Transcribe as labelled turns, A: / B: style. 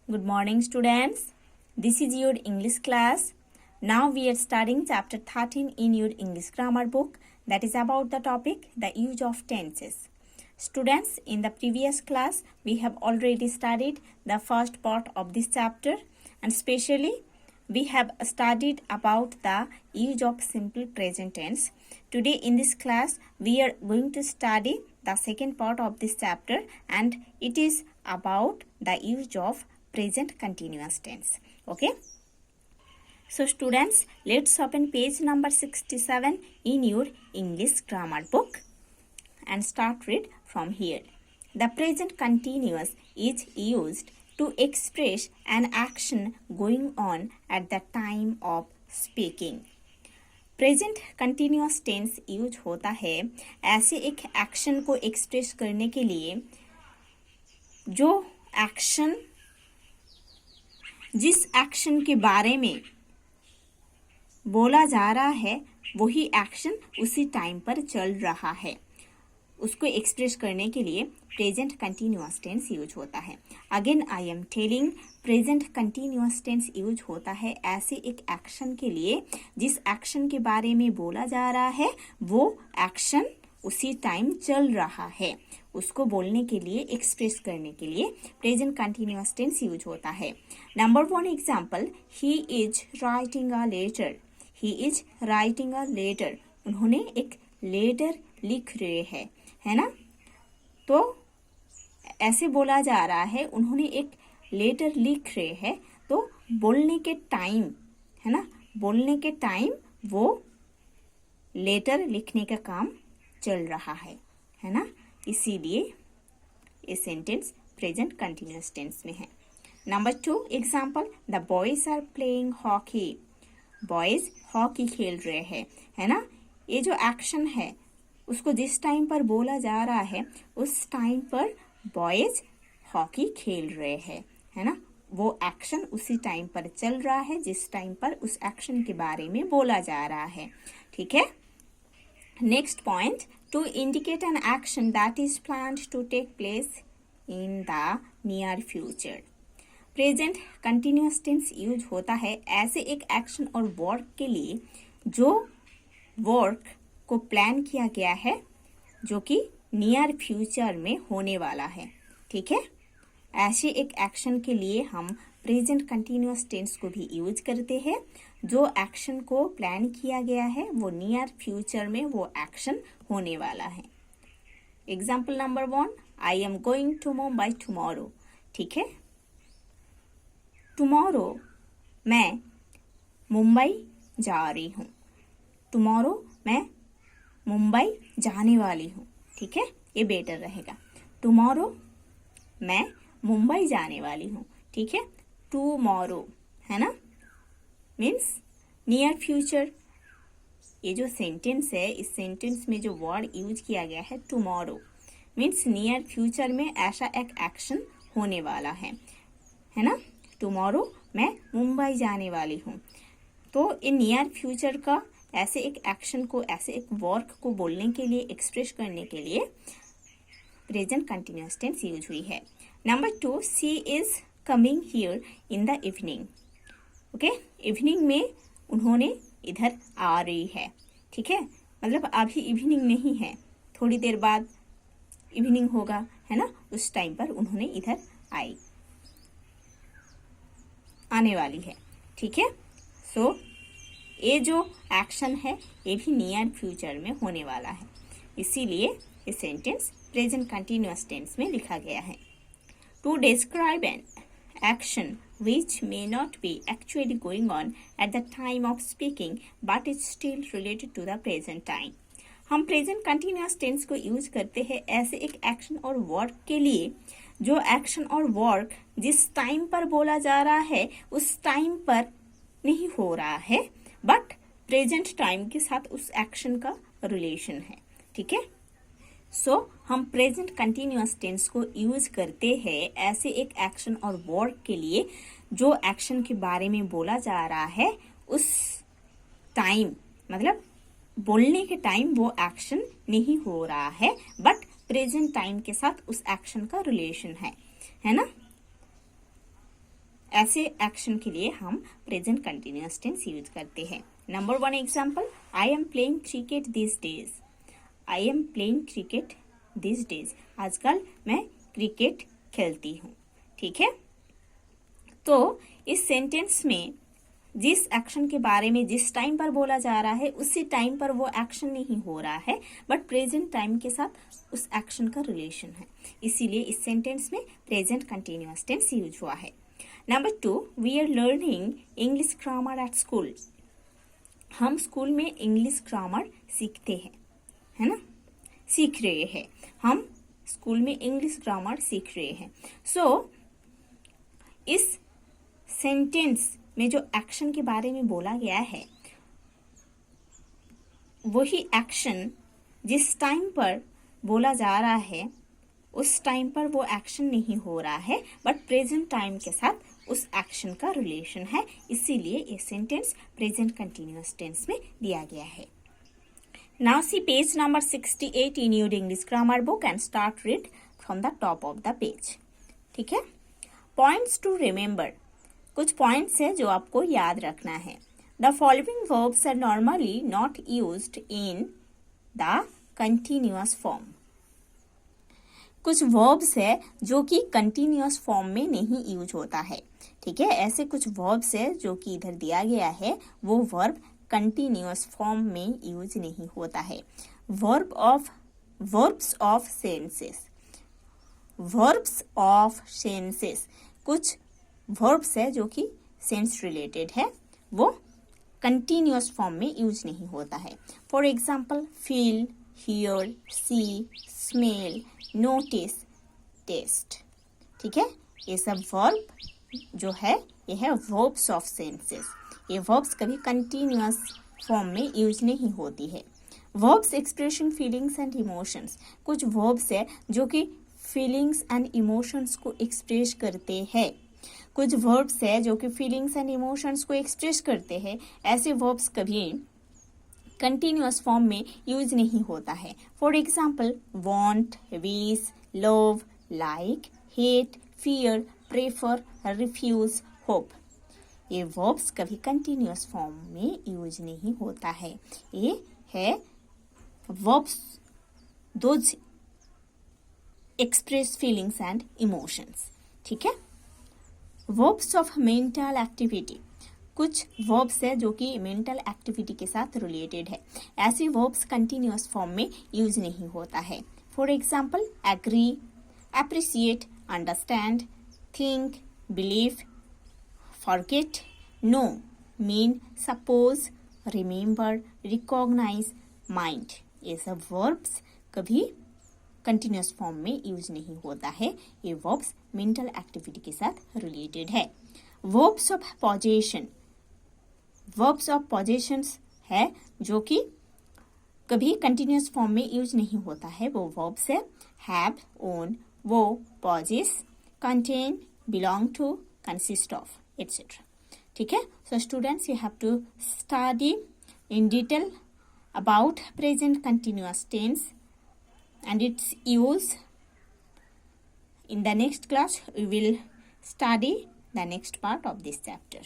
A: Good morning, students. This is your English class. Now we are studying chapter 13 in your English grammar book, that is about the topic the use of tenses. Students, in the previous class we have already studied the first part of this chapter, and especially we have studied about the use of simple present tense. Today in this class we are going to study the second part of this chapter, and it is about the use of present continuous tense. Okay, so students, let's open page number 67 in your English grammar book and start read from here. The present continuous is used to express an action going on at the time of speaking. Present continuous tense use होता है ऐसे एक action को express करने के लिए जो action जिस एक्शन के बारे में बोला जा रहा है वही एक्शन उसी टाइम पर चल रहा है, उसको एक्सप्रेस करने के लिए प्रेजेंट कंटिन्यूअस टेंस यूज होता है. Again I am telling, present continuous tense use होता है ऐसे एक एक्शन के लिए जिस एक्शन के बारे में बोला जा रहा है वो एक्शन उसी टाइम चल रहा है, उसको बोलने के लिए एक्सप्रेस करने के लिए प्रेजेंट कंटिन्यूअस टेंस यूज होता है. Number 1 example, he is writing a letter. He is writing a letter, उन्होंने एक लेटर लिख रहे हैं, है ना. तो ऐसे बोला जा रहा है उन्होंने एक लेटर लिख रहे हैं, तो बोलने के टाइम, है ना, बोलने के टाइम वो लेटर लिखने का काम चल रहा है ना. इसीलिए ये सेंटेंस प्रेजेंट कंटिन्यूअस टेंस में है. Number 2 example, the boys are playing hockey. Boys hockey खेल रहे हैं, है ना. ये जो एक्शन है उसको जिस टाइम पर बोला जा रहा है उस टाइम पर बॉयज हॉकी खेल रहे हैं, है ना. वो एक्शन उसी टाइम पर चल रहा है जिस टाइम पर उस एक्शन के बारे में बोला जा रहा है. ठीक है. Next point, to indicate an action that is planned to take place in the near future. Present continuous tense use होता है ऐसे एक एक्शन और वर्क के लिए जो वर्क को प्लान किया गया है जो कि नियर फ्यूचर में होने वाला है. ठीक है. ऐसे एक एक्शन के लिए हम प्रेजेंट कंटिन्यूअस टेंस को भी यूज करते हैं. जो एक्शन को प्लान किया गया है वो नियर फ्यूचर में वो एक्शन होने वाला है. Example number 1, I am going to Mumbai tomorrow. ठीक है. टुमारो मैं मुंबई जा रही हूँ. टुमारो मैं मुंबई जाने वाली हूँ. ठीक है, ये बेटर रहेगा. टुमारो मैं मुंबई जाने वाली हूँ. ठीक है. टुमारो है ना, मीन्स नियर फ्यूचर. ये जो सेंटेंस है इस सेंटेंस में जो वर्ड यूज किया गया है टुमारो मीन्स नियर फ्यूचर में ऐसा एक एक्शन होने वाला है ना. टुमारो मैं मुंबई जाने वाली हूँ. तो इन नियर फ्यूचर का ऐसे एक एक्शन को, ऐसे एक वर्क को बोलने के लिए, एक्सप्रेस करने के लिए प्रेजेंट कंटिन्यूअस टेंस यूज हुई है. Number 2, she is coming here in the evening. Okay, evening में उन्होंने इधर आ रही है. ठीक है, मतलब अभी इवनिंग नहीं है, थोड़ी देर बाद इवनिंग होगा, है ना, उस टाइम पर उन्होंने इधर आने वाली है. ठीक है. सो ये जो एक्शन है ये भी नियर फ्यूचर में होने वाला है, इसीलिए ये सेंटेंस प्रेजेंट कंटिन्यूअस टेंस में लिखा गया है. To describe an action which may not be actually going on at the time of speaking but is still related to the present time. हम प्रेजेंट कंटिन्यूअस टेंस को use करते हैं ऐसे एक एक्शन और वर्क के लिए जो एक्शन और वर्क जिस टाइम पर बोला जा रहा है उस टाइम पर नहीं हो रहा है बट प्रेजेंट टाइम के साथ उस एक्शन का रिलेशन है. ठीक है. सो हम प्रेजेंट कंटिन्यूअस टेंस को यूज करते हैं ऐसे एक एक्शन और वर्क के लिए जो एक्शन के बारे में बोला जा रहा है उस टाइम, मतलब बोलने के टाइम वो एक्शन नहीं हो रहा है बट प्रेजेंट टाइम के साथ उस एक्शन का रिलेशन है ना. ऐसे एक्शन के लिए हम प्रेजेंट कंटिन्यूअस टेंस यूज करते हैं। Number 1 example, I am playing cricket this days. I am playing cricket this days, आजकल मैं क्रिकेट खेलती हूँ। ठीक है, तो इस सेंटेंस में जिस एक्शन के बारे में जिस टाइम पर बोला जा रहा है उसी टाइम पर वो एक्शन नहीं हो रहा है, बट प्रेजेंट टाइम के साथ उस एक्शन का रिलेशन है, इसीलिए इस सेंटेंस में प्रेजेंट कंटिन्यूअस टेंस यूज हुआ है। Number 2, we are learning English grammar at school. हम स्कूल में इंग्लिश ग्रामर सीखते हैं, है ना, सीख रहे हैं, हम स्कूल में इंग्लिश ग्रामर सीख रहे हैं। सो इस सेंटेंस में जो एक्शन के बारे में बोला गया है वही एक्शन जिस टाइम पर बोला जा रहा है उस टाइम पर वो एक्शन नहीं हो रहा है, बट प्रेजेंट टाइम के साथ उस एक्शन का रिलेशन है, इसीलिए ये सेंटेंस प्रेजेंट कंटिन्यूअस टेंस में दिया गया है। Now see page number 68 in your English grammar book and start read from the top of the page. ठीक है, पॉइंट्स टू रिमेंबर, कुछ पॉइंट्स है जो आपको याद रखना है। The following verbs are normally not used in the continuous form. कुछ वर्ब्स है जो कि कंटिन्यूअस फॉर्म में नहीं यूज होता है। ठीक है, ऐसे कुछ वर्ब्स है जो कि इधर दिया गया है, वो वर्ब कंटिन्यूअस फॉर्म में यूज नहीं होता है। Verbs of senses, verbs of senses, कुछ वर्ब्स है जो कि सेंस रिलेटेड है, वो कंटिन्यूअस फॉर्म में यूज नहीं होता है। For example, feel, hear, see, smell, notice, taste. ठीक है, ये सब वर्ब जो है ये है वर्ब्स ऑफ सेंसेस। ये वर्ब्स कभी कंटिन्यूअस फॉर्म में यूज नहीं होती है। Verbs expression feelings and emotions, कुछ वर्ब्स है जो कि फीलिंग्स एंड इमोशंस को एक्सप्रेस करते हैं। कुछ वर्ब्स है जो कि फीलिंग्स एंड इमोशंस को एक्सप्रेस करते हैं, ऐसे वर्ब्स कभी कंटिन्यूअस फॉर्म में यूज नहीं होता है। For example, want, wish, love, like, hate, fear, prefer, refuse, hope. ये वर्ब्स कभी कंटिन्यूअस फॉर्म में यूज नहीं होता है। ये है verbs those express feelings and emotions. ठीक है, वर्ब्स ऑफ मेंटल एक्टिविटी, कुछ वर्ब्स है जो कि मेंटल एक्टिविटी के साथ रिलेटेड है, ऐसे वर्ब्स कंटिन्यूअस फॉर्म में यूज नहीं होता है। For example, agree, appreciate, understand, think, believe, forget, know, mean, suppose, remember, recognise, mind. ये सब वर्ब्स कभी कंटिन्यूअस फॉर्म में यूज नहीं होता है, ये वर्ब्स मेंटल एक्टिविटी के साथ रिलेटेड है। Verbs of possession, verbs of possessions है जो कि कभी कंटिन्यूअस फॉर्म में यूज नहीं होता है, वो वर्ब्स है have, own, owe, possess, contain, belong to, consist of, etcetera. ठीक है, so students, you have to study in detail about present continuous tense and its use. In the next class we will study the next part of this chapter.